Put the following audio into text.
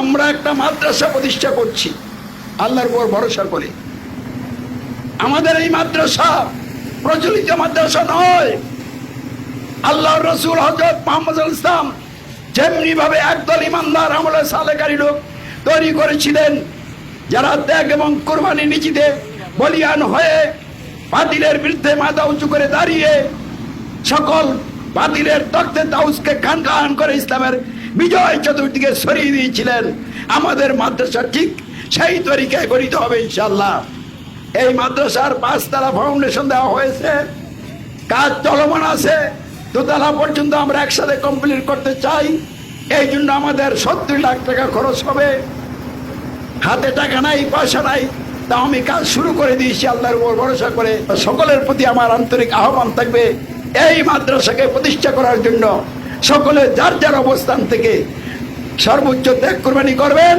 আমরা একটা মাদ্রাসা প্রতিষ্ঠা করছি আল্লাহর উপর ভরসা করে। আমাদের এই মাদ্রাসা প্রচলিত মাদ্রাসা নয়। আল্লাহর রাসূল হযরত মুহাম্মদ সাল্লাল্লাহু আলাইহি ওয়াসাল্লাম যেমনি ভাবে একদল ইমানদার আমলে সালেহকারী লোক তৈরি করেছিলেন, যারা ত্যাগ এবং কুরবানি নিজেতে বলিয়ান হয়ে বাতিলের বিরুদ্ধে মাথা উঁচু করে দাঁড়িয়ে সকল বাতিলের তখ্তে তাউসকে খান খান করে ইসলামের বিজয় চতুর্দিকে ছড়িয়ে দিয়েছিলেন। আমাদের মাদ্রাসা ঠিক সেই তরিকায় গঠিত হবে ইনশাআল্লাহ। এই মাদ্রাসার 5 তলা ফাউন্ডেশন দেওয়া হয়েছে, কাজ চলমান আছে। 2 তলা পর্যন্ত আমরা একসাথে কমপ্লিট করতে চাই। এই জন্য আমাদের 70 লাখ টাকা খরচ হবে। হাতে টাকা নাই, পয়সা নাই, তা আমি কাজ শুরু করে দিয়েছি আল্লাহর উপর ভরসা করে। সকলের প্রতি আমার আন্তরিক আহ্বান থাকবে এই মাদ্রাসাকে প্রতিষ্ঠা করার জন্য সকলে যার যার অবস্থান থেকে সর্বোচ্চ ত্যাগ কুরবানি করবেন।